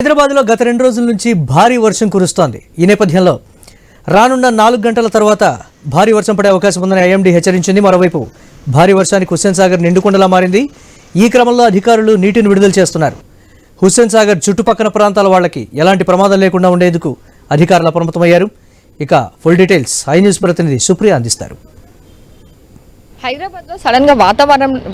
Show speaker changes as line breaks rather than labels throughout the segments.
హైదరాబాద్లో గత 2 రోజుల నుంచి భారీ వర్షం కురుస్తోంది. ఈ నేపథ్యంలో రానున్న 4 గంటల తర్వాత భారీ వర్షం పడే అవకాశం ఉందని ఐఎండీ హెచ్చరించింది. మరోవైపు భారీ వర్షానికి హుస్సేన్ సాగర్ నిండుకుండలా మారింది. ఈ క్రమంలో అధికారులు నీటిని విడుదల చేస్తున్నారు. హుస్సేన్ సాగర్ చుట్టుపక్కల ప్రాంతాల వాళ్ళకి ఎలాంటి ప్రమాదం లేకుండా ఉండేందుకు అధికారులు అప్రమత్తమయ్యారు. ఇక ఫుల్ డీటెయిల్స్ ఐ న్యూస్ ప్రతినిధి సుప్రియ అందిస్తారు.
హైదరాబాద్లో సడన్గా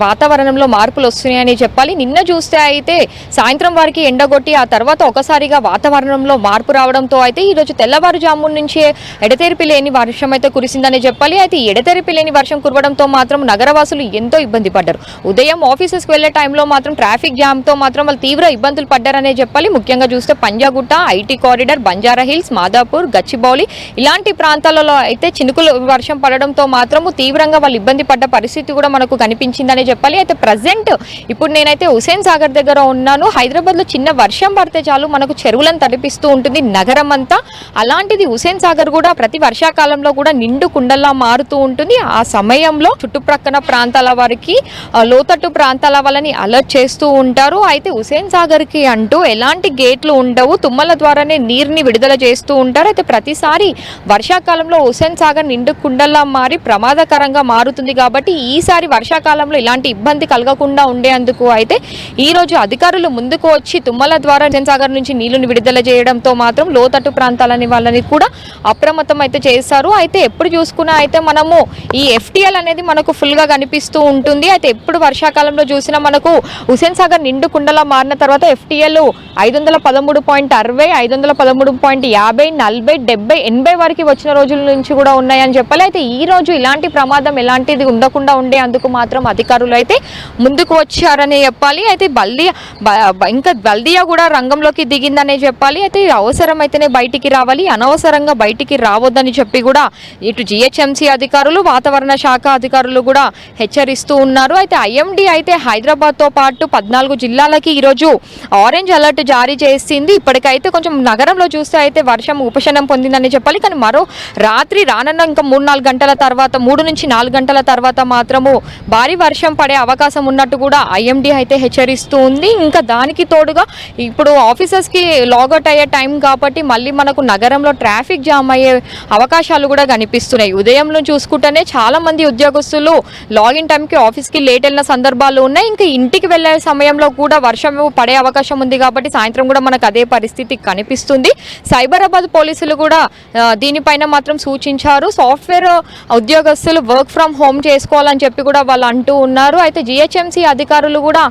వాతావరణంలో మార్పులు వస్తున్నాయని చెప్పాలి. నిన్న చూస్తే అయితే సాయంత్రం వారికి ఎండగొట్టి ఆ తర్వాత ఒకసారిగా వాతావరణంలో మార్పు రావడంతో అయితే ఈరోజు తెల్లవారుజాము నుంచి ఎడతెరిపి లేని వర్షం అయితే కురిసిందని చెప్పాలి. అయితే ఈ ఎడతెరిపి లేని వర్షం కురవడంతో మాత్రం నగరవాసులు ఎంతో ఇబ్బంది పడ్డారు. ఉదయం ఆఫీసెస్కి వెళ్లే టైంలో మాత్రం ట్రాఫిక్ జామ్తో మాత్రం వాళ్ళు తీవ్ర ఇబ్బందులు పడ్డారనే చెప్పాలి. ముఖ్యంగా చూస్తే Panjagutta, IT corridor, Banjara hills, Madhapur, Gachibowli ఇలాంటి ప్రాంతాలలో అయితే చినుకులు వర్షం పడడంతో మాత్రం తీవ్రంగా వాళ్ళు ఇబ్బంది పడ్డ పరిస్థితి కూడా మనకు కనిపించిందనే చెప్పాలి. అయితే ప్రజెంట్ ఇప్పుడు నేనైతే హుస్సేన్ సాగర్ దగ్గర ఉన్నాను. హైదరాబాద్లో చిన్న వర్షం పడితే చాలు మనకు చెరువులను తడిపిస్తూ ఉంటుంది నగరం అంతా. అలాంటిది హుస్సేన్ సాగర్ కూడా ప్రతి వర్షాకాలంలో కూడా నిండు కుండలా మారుతూ ఉంటుంది. ఆ సమయంలో చుట్టుప్రక్కల ప్రాంతాల వారికి లోతట్టు ప్రాంతాల వాళ్ళని అలర్ట్ చేస్తూ ఉంటారు. అయితే హుస్సేన్ సాగర్కి అంటూ ఎలాంటి గేట్లు ఉండవు, తుమ్మల ద్వారానే నీరుని విడుదల చేస్తూ ఉంటారు. అయితే ప్రతిసారి వర్షాకాలంలో హుస్సేన్ సాగర్ నిండు కుండలా మారి ప్రమాదకరంగా మారుతుంది. కాబట్టి ఈసారి వర్షాకాలంలో ఇలాంటి ఇబ్బంది కలగకుండా ఉండేందుకు అయితే ఈ రోజు అధికారులు ముందుకు వచ్చి తుమ్మల ద్వారా హుస్సేన్ సాగర్ నుంచి నీళ్లను విడుదల చేయడంతో మాత్రం లోతట్టు ప్రాంతాలని వాళ్ళని కూడా అప్రమత్తం అయితే చేశారు. అయితే ఎప్పుడు చూసుకున్నా అయితే మనము ఈ ఎఫ్టీఎల్ అనేది మనకు ఫుల్గా కనిపిస్తూ ఉంటుంది. అయితే ఎప్పుడు వర్షాకాలంలో చూసినా మనకు హుస్సేన్ సాగర్ నిండు కుండలా మారిన తర్వాత ఎఫ్టీఎల్ 513.60, 513.50, 40, 70, 80 వరకు వచ్చిన రోజుల నుంచి కూడా ఉన్నాయని చెప్పాలి. అయితే ఈ రోజు ఇలాంటి ప్రమాదం ఎలాంటిది ఉండకుండా ఉండేందుకు మాత్రం అధికారులు అయితే ముందుకు వచ్చారని చెప్పాలి. అయితే ఇంకా బల్దియా కూడా రంగంలోకి దిగిందనే చెప్పాలి. అయితే అవసరమైతేనే బయటికి రావాలి, అనవసరంగా బయటికి రావద్దని చెప్పి కూడా ఇటు జిహెచ్ఎంసీ అధికారులు, వాతావరణ శాఖ అధికారులు కూడా హెచ్చరిస్తూ ఉన్నారు. అయితే ఐఎండీ అయితే హైదరాబాద్తో పాటు 14 జిల్లాలకి ఈరోజు ఆరెంజ్ అలర్ట్ జారీ చేసింది. ఇప్పటికైతే కొంచెం నగరంలో చూస్తే అయితే వర్షం ఉపశమనం పొందిందని చెప్పాలి. కానీ మరో రాత్రి రానున్న ఇంకా 3-4 గంటల తర్వాత 3 నుంచి 4 గంటల తర్వాత మాత్రము భారీ వర్షం పడే అవకాశం ఉన్నట్టు కూడా ఐఎండీ అయితే హెచ్చరిస్తూ ఉంది. ఇంకా దానికి తోడుగా ఇప్పుడు ఆఫీసర్స్కి లాగౌట్ అయ్యే టైం కాబట్టి మళ్ళీ మనకు నగరంలో ట్రాఫిక్ జామ్ అయ్యే అవకాశాలు కూడా కనిపిస్తున్నాయి. ఉదయంలో చూసుకుంటేనే చాలా మంది ఉద్యోగస్తులు లాగిన్ టైంకి ఆఫీస్కి లేట్ వెళ్ళిన సందర్భాలు ఉన్నాయి. ఇంకా ఇంటికి వెళ్ళే సమయంలో కూడా వర్షం పడే అవకాశం ఉంది కాబట్టి సాయంత్రం కూడా మనకు అదే పరిస్థితి కనిపిస్తుంది. సైబరాబాద్ పోలీసులు కూడా దీనిపైన మాత్రం సూచించారు. సాఫ్ట్వేర్ ఉద్యోగస్తులు వర్క్ ఫ్రమ్ హోమ్ చేసుకోవాలని చెప్పి కూడా వాళ్ళు అంటూ ఉన్నారు. అయితే జిహెచ్ఎంసీ అధికారులు కూడా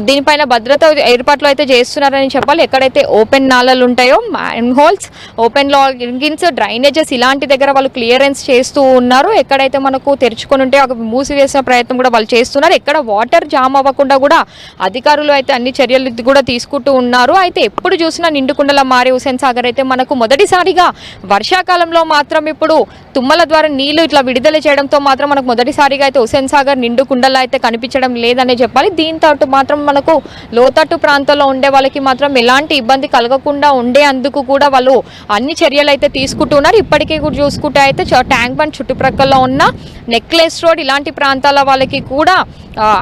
దీనిపైన భద్రత ఏర్పాట్లు అయితే చేస్తున్నారని చెప్పాలి. ఎక్కడైతే ఓపెన్ నాళాలు ఉంటాయో, man holes, open logins, drainages ఇలాంటి దగ్గర వాళ్ళు క్లియరెన్స్ చేస్తూ ఉన్నారు. ఎక్కడైతే మనకు తెరుచుకొని ఉంటే ఒక మూసివేసిన ప్రయత్నం కూడా వాళ్ళు చేస్తున్నారు. ఎక్కడ వాటర్ జామ్ అవ్వకుండా కూడా అధికారులు అయితే అన్ని చర్యలు కూడా తీసుకుంటూ ఉన్నారు. అయితే ఎప్పుడు చూసినా నిండుకుండలా మారే హుస్సేన్ సాగర్ అయితే మనకు మొదటిసారిగా వర్షాకాలంలో మాత్రం ఇప్పుడు తుమ్మల ద్వారా నీళ్లు ఇట్లా విడుదల చేయడంతో మాత్రం మనకు మొదటిసారిగా అయితే హుస్సేన్ సాగర్ నిండు కుండలా అయితే కనిపించడం లేదనే చెప్పాలి. దీంతో మాత్రం మనకు లోతట్టు ప్రాంతాల్లో ఉండే వాళ్ళకి మాత్రం ఎలాంటి ఇబ్బంది కలగకుండా ఉండేందుకు కూడా వాళ్ళు అన్ని చర్యలు అయితే తీసుకుంటున్నారు. ఇప్పటికీ కూడా చూసుకుంటే అయితే ట్యాంక్ బండ్ చుట్టుప్రక్కల ఉన్న నెక్లెస్ రోడ్ ఇలాంటి ప్రాంతాల వాళ్ళకి కూడా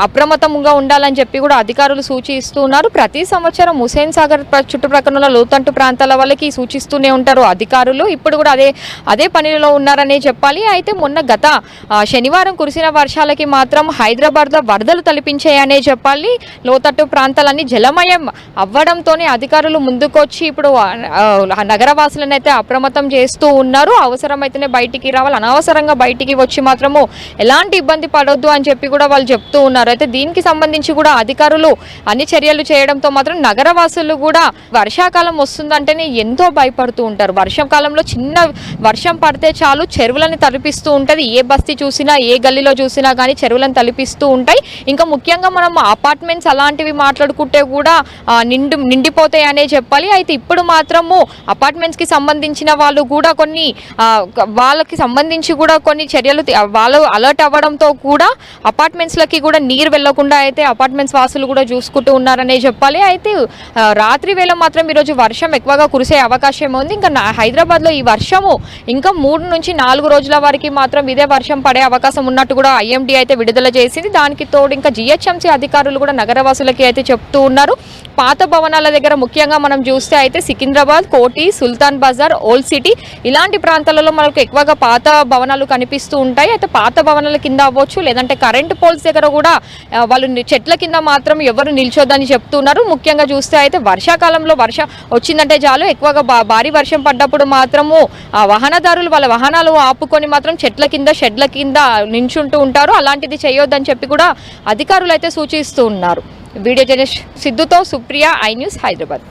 అప్రమత్తంగా ఉండాలని చెప్పి కూడా అధికారులు సూచిస్తున్నారు. ప్రతి సంవత్సరం హుస్సేన్ సాగర్ చుట్టుప్రక్కల లోతట్టు ప్రాంతాల వాళ్ళకి సూచిస్తూనే ఉంటారు అధికారులు. ఇప్పుడు కూడా అదే పనిలో ఉన్నారనే చెప్పాలి. అయితే మొన్న గత శనివారం కురిసిన వర్షాలకి మాత్రం హైదరాబాద్లో వరదలు తలపించాయనే చెప్పాలి. లోతట్టు ప్రాంతాలన్నీ జలమయం అవ్వడంతోనే అధికారులు ముందుకొచ్చి ఇప్పుడు నగరవాసులను అయితే అప్రమత్తం చేస్తూ ఉన్నారు. అవసరమైతేనే బయటికి రావాలి, అనవసరంగా బయటికి వచ్చి మాత్రము ఎలాంటి ఇబ్బంది పడొద్దు అని చెప్పి కూడా వాళ్ళు చెప్తూ ఉన్నారు. అయితే దీనికి సంబంధించి కూడా అధికారులు అన్ని చర్యలు చేయడంతో మాత్రం నగరవాసులు కూడా వర్షాకాలం వస్తుందంటేనే ఎంతో భయపడుతూ ఉంటారు. వర్షాకాలంలో చిన్న వర్షం పడితే చాలు చెరువులను తలపిస్తూ ఉంటుంది. ఏ బస్తీ చూసినా, ఏ గల్లీలో చూసినా కానీ చెరువులను తలపిస్తూ ఉంటాయి. ఇంకా ముఖ్యంగా మనం అపార్ట్మెంట్స్ అలాంటివి మాట్లాడుకుంటే కూడా నిండిపోతాయి అనే చెప్పాలి. అయితే ఇప్పుడు మాత్రము అపార్ట్మెంట్స్కి సంబంధించిన వాళ్ళు కూడా వాళ్ళకి సంబంధించి కూడా కొన్ని చర్యలు వాళ్ళు అలర్ట్ అవ్వడంతో కూడా అపార్ట్మెంట్స్లకి కూడా నీరు వెళ్లకుండా అయితే అపార్ట్మెంట్స్ వాసులు కూడా చూసుకుంటూ ఉన్నారనే చెప్పాలి. అయితే రాత్రి వేళ మాత్రం ఈరోజు వర్షం ఎక్కువగా కురిసే అవకాశం ఉంది. ఇంకా హైదరాబాద్లో ఈ వర్షము ఇంకా 3 నుంచి 4 రోజుల వరకు మాత్రం ఇదే వర్షం పడే అవకాశం ఉన్నట్టు చేస్తున్నట్టు కూడా ఐఎండీ అయితే విడుదల చేసింది. దానికి తోడు ఇంకా జిహెచ్ఎంసీ అధికారులు కూడా నగరవాసులకి అయితే చెప్తూ ఉన్నారు. పాత భవనాల దగ్గర ముఖ్యంగా మనం చూస్తే అయితే సికింద్రాబాద్, కోటి, సుల్తాన్ బజార్, ఓల్డ్ సిటీ ఇలాంటి ప్రాంతాలలో మనకు ఎక్కువగా పాత భవనాలు కనిపిస్తూ ఉంటాయి. అయితే పాత భవనాల కింద అవ్వచ్చు, లేదంటే కరెంట్ పోల్స్ దగ్గర కూడా వాళ్ళు చెట్ల కింద మాత్రం ఎవరు నిల్చోదని చెప్తున్నారు. ముఖ్యంగా చూస్తే అయితే వర్షాకాలంలో వర్షం వచ్చిందంటే చాలు ఎక్కువగా భారీ వర్షం పడ్డప్పుడు మాత్రము ఆ వాహనదారులు వాళ్ళ వాహనాలు ఆపుకొని మాత్రం చెట్ల కింద, షెడ్ల కింద నించుంటూ ఉంటారు. అలాంటిది చేయొద్దని చెప్పి కూడా అధికారులు అయితే సూచిస్తూ ఉన్నారు. వీడియో జర్నలిస్ట్ సిద్ధుతో సుప్రియ, ఐ న్యూస్, హైదరాబాద్.